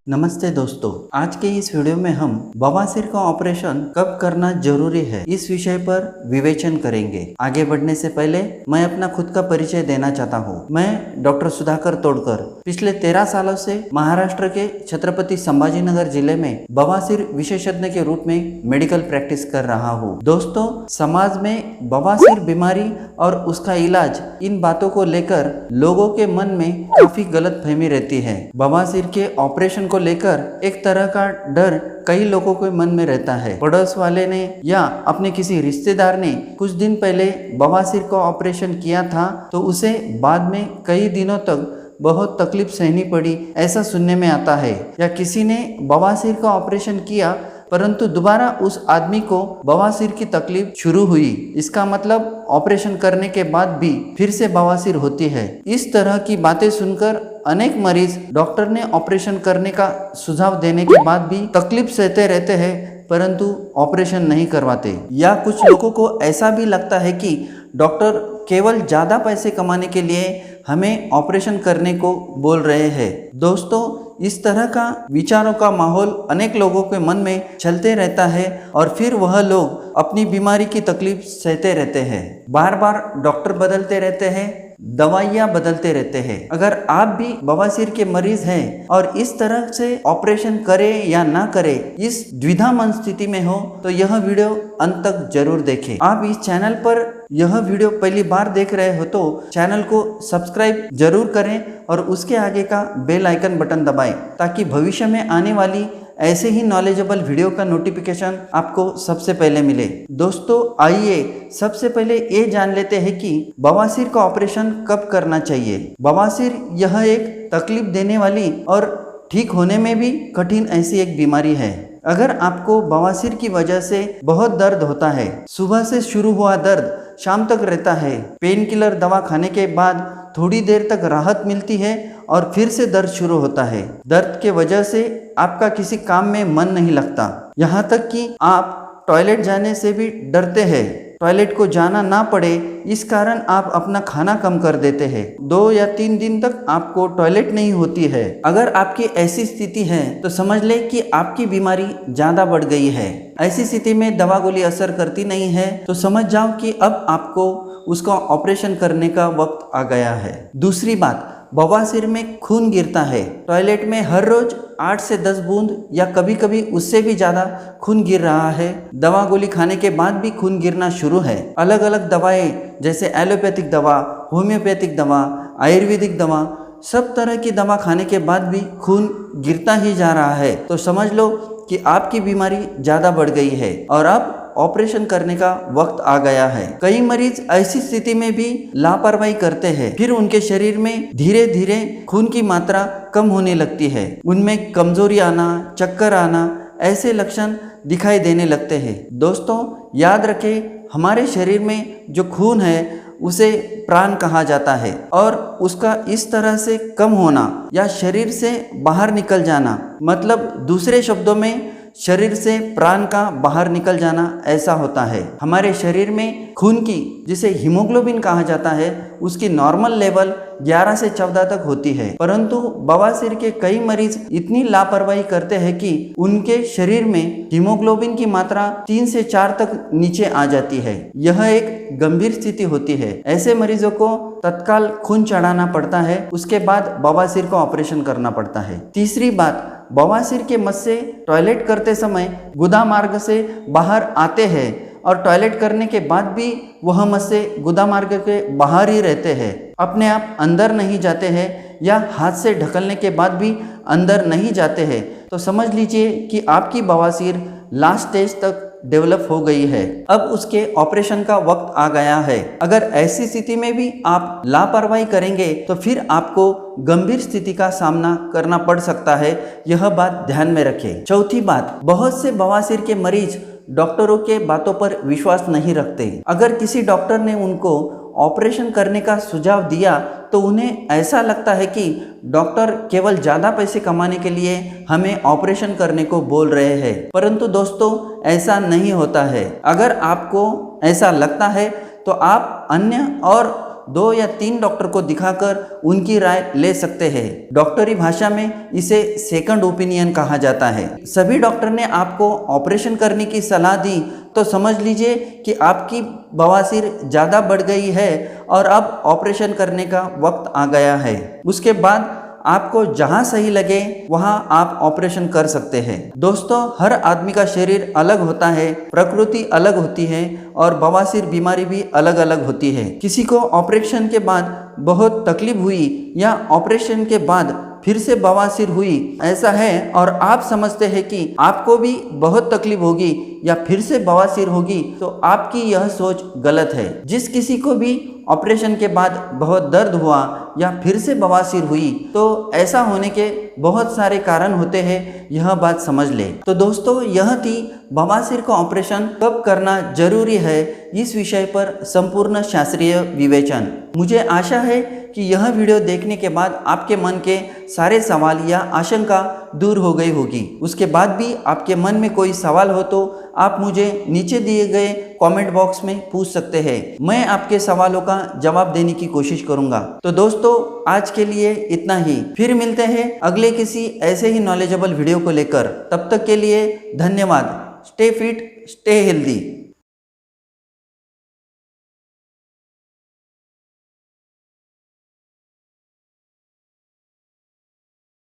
नमस्ते दोस्तों, आज के इस वीडियो में हम बवासीर का ऑपरेशन कब करना जरूरी है इस विषय पर विवेचन करेंगे। आगे बढ़ने से पहले मैं अपना खुद का परिचय देना चाहता हूँ। मैं डॉक्टर सुधाकर तोड़कर पिछले 13 सालों से महाराष्ट्र के छत्रपति संभाजीनगर जिले में बवासीर विशेषज्ञ के रूप में मेडिकल प्रैक्टिस कर रहा हूँ। दोस्तों, समाज में बवासीर बीमारी और उसका इलाज, इन बातों को लेकर लोगों के मन में काफी गलतफहमी रहती है। बवासीर के ऑपरेशन को लेकर एक तरह का डर कई लोगों के मन में रहता है। पड़ोस वाले ने या अपने किसी रिश्तेदार ने कुछ दिन पहले बवासीर का ऑपरेशन किया था तो उसे बाद में कई दिनों तक बहुत तकलीफ सहनी पड़ी, ऐसा सुनने में आता है। या किसी ने बवासीर का ऑपरेशन किया परंतु दोबारा उस आदमी को बवासीर की तकलीफ शुरू हुई। इसका मतलब ऑपरेशन करने के बाद भी फिर से बवासीर होती है। इस तरह की बातें सुनकर अनेक मरीज डॉक्टर ने ऑपरेशन करने का सुझाव देने के बाद भी तकलीफ सहते रहते हैं परंतु ऑपरेशन नहीं करवाते। या कुछ लोगों को ऐसा भी लगता है कि डॉक्टर केवल ज़्यादा पैसे कमाने के लिए हमें ऑपरेशन करने को बोल रहे हैं। दोस्तों, इस तरह का विचारों का माहौल अनेक लोगों के मन में चलते रहता है और फिर वह लोग अपनी बीमारी की तकलीफ सहते रहते हैं। बार बार डॉक्टर बदलते रहते हैं, दवाइयाँ बदलते रहते हैं। अगर आप भी बवासीर के मरीज हैं और इस तरह से ऑपरेशन करें या ना करें, इस द्विधा मन स्थिति में हो तो यह वीडियो अंत तक जरूर देखें। आप इस चैनल पर यह वीडियो पहली बार देख रहे हो तो चैनल को सब्सक्राइब जरूर करें और उसके आगे का बेल आइकन बटन दबाएं ताकि भविष्य में आने वाली ऐसे ही नॉलेजेबल वीडियो का नोटिफिकेशन आपको सबसे पहले मिले। दोस्तों, आइए सबसे पहले ये जान लेते हैं कि बवासीर का ऑपरेशन कब करना चाहिए। बवासीर यह एक तकलीफ देने वाली और ठीक होने में भी कठिन ऐसी एक बीमारी है। अगर आपको बवासीर की वजह से बहुत दर्द होता है, सुबह से शुरू हुआ दर्द शाम तक रहता है, पेन किलर दवा खाने के बाद थोड़ी देर तक राहत मिलती है और फिर से दर्द शुरू होता है, दर्द के वजह से आपका किसी काम में मन नहीं लगता, यहाँ तक कि आप टॉयलेट जाने से भी डरते हैं, टॉयलेट को जाना ना पड़े इस कारण आप अपना खाना कम कर देते हैं, 2 या 3 दिन तक आपको टॉयलेट नहीं होती है। अगर आपकी ऐसी स्थिति है तो समझ ले कि आपकी बीमारी ज़्यादा बढ़ गई है। ऐसी स्थिति में दवा गोली असर करती नहीं है तो समझ जाओ कि अब आपको उसका ऑपरेशन करने का वक्त आ गया है। दूसरी बात, बवासीर में खून गिरता है। टॉयलेट में हर रोज 8 से 10 बूंद या कभी कभी उससे भी ज़्यादा खून गिर रहा है। दवा गोली खाने के बाद भी खून गिरना शुरू है। अलग अलग दवाएं जैसे एलोपैथिक दवा, होम्योपैथिक दवा, आयुर्वेदिक दवा, सब तरह की दवा खाने के बाद भी खून गिरता ही जा रहा है तो समझ लो कि आपकी बीमारी ज़्यादा बढ़ गई है और अब ऑपरेशन करने का वक्त आ गया है। कई मरीज ऐसी स्थिति में भी लापरवाही करते हैं, फिर उनके शरीर में धीरे धीरे खून की मात्रा कम होने लगती है, उनमें कमजोरी आना, चक्कर आना, ऐसे लक्षण दिखाई देने लगते हैं। दोस्तों, याद रखें, हमारे शरीर में जो खून है उसे प्राण कहा जाता है और उसका इस तरह से कम होना या शरीर से बाहर निकल जाना, मतलब दूसरे शब्दों में शरीर से प्राण का बाहर निकल जाना ऐसा होता है। हमारे शरीर में खून की, जिसे हीमोग्लोबिन कहा जाता है, उसकी नॉर्मल लेवल 11 से 14 तक होती है परंतु बवासीर के कई मरीज इतनी लापरवाही करते हैं कि उनके शरीर में हीमोग्लोबिन की मात्रा 3 से 4 तक नीचे आ जाती है। यह एक गंभीर स्थिति होती है। ऐसे मरीजों को तत्काल खून चढ़ाना पड़ता है, उसके बाद बवासीर का ऑपरेशन करना पड़ता है। तीसरी बात, बवासीर के मस्से टॉयलेट करते समय गुदा मार्ग से बाहर आते हैं और टॉयलेट करने के बाद भी वह मस्से गुदा मार्ग के बाहर ही रहते हैं, अपने आप अंदर नहीं जाते हैं या हाथ से ढकलने के बाद भी अंदर नहीं जाते हैं तो समझ लीजिए कि आपकी बवासीर लास्ट स्टेज तक डेवलप हो गई है, अब उसके ऑपरेशन का वक्त आ गया है। अगर ऐसी स्थिति में भी आप लापरवाही करेंगे तो फिर आपको गंभीर स्थिति का सामना करना पड़ सकता है, यह बात ध्यान में रखें। चौथी बात, बहुत से बवासीर के मरीज डॉक्टरों के बातों पर विश्वास नहीं रखते। अगर किसी डॉक्टर ने उनको ऑपरेशन करने का सुझाव दिया तो उन्हें ऐसा लगता है कि डॉक्टर केवल ज़्यादा पैसे कमाने के लिए हमें ऑपरेशन करने को बोल रहे हैं, परंतु दोस्तों ऐसा नहीं होता है। अगर आपको ऐसा लगता है तो आप अन्य और 2 या 3 डॉक्टर को दिखाकर उनकी राय ले सकते हैं। डॉक्टरी भाषा में इसे सेकंड ओपिनियन कहा जाता है। सभी डॉक्टर ने आपको ऑपरेशन करने की सलाह दी तो समझ लीजिए कि आपकी बवासीर ज़्यादा बढ़ गई है और अब ऑपरेशन करने का वक्त आ गया है। उसके बाद आपको जहां सही लगे वहां आप ऑपरेशन कर सकते हैं। दोस्तों, हर आदमी का शरीर अलग होता है, प्रकृति अलग होती है और बवासीर बीमारी भी अलग अलग होती है। किसी को ऑपरेशन के बाद बहुत तकलीफ हुई या ऑपरेशन के बाद फिर से बवासीर हुई ऐसा है और आप समझते हैं कि आपको भी बहुत तकलीफ होगी या फिर से बवासीर होगी, तो आपकी यह सोच गलत है। जिस किसी को भी ऑपरेशन के बाद बहुत दर्द हुआ या फिर से बवासीर हुई तो ऐसा होने के बहुत सारे कारण होते हैं, यह बात समझ ले। तो दोस्तों, यह थी बवासीर का ऑपरेशन कब करना जरूरी है इस विषय पर संपूर्ण शास्त्रीय विवेचन। मुझे आशा है कि यह वीडियो देखने के बाद आपके मन के सारे सवाल या आशंका दूर हो गई होगी। उसके बाद भी आपके मन में कोई सवाल हो तो आप मुझे नीचे दिए गए कमेंट बॉक्स में पूछ सकते हैं। मैं आपके सवालों का जवाब देने की कोशिश करूंगा। तो दोस्तों, आज के लिए इतना ही। फिर मिलते हैं अगले किसी ऐसे ही नॉलेजेबल वीडियो को लेकर। तब तक के लिए धन्यवाद। Stay fit, stay healthy.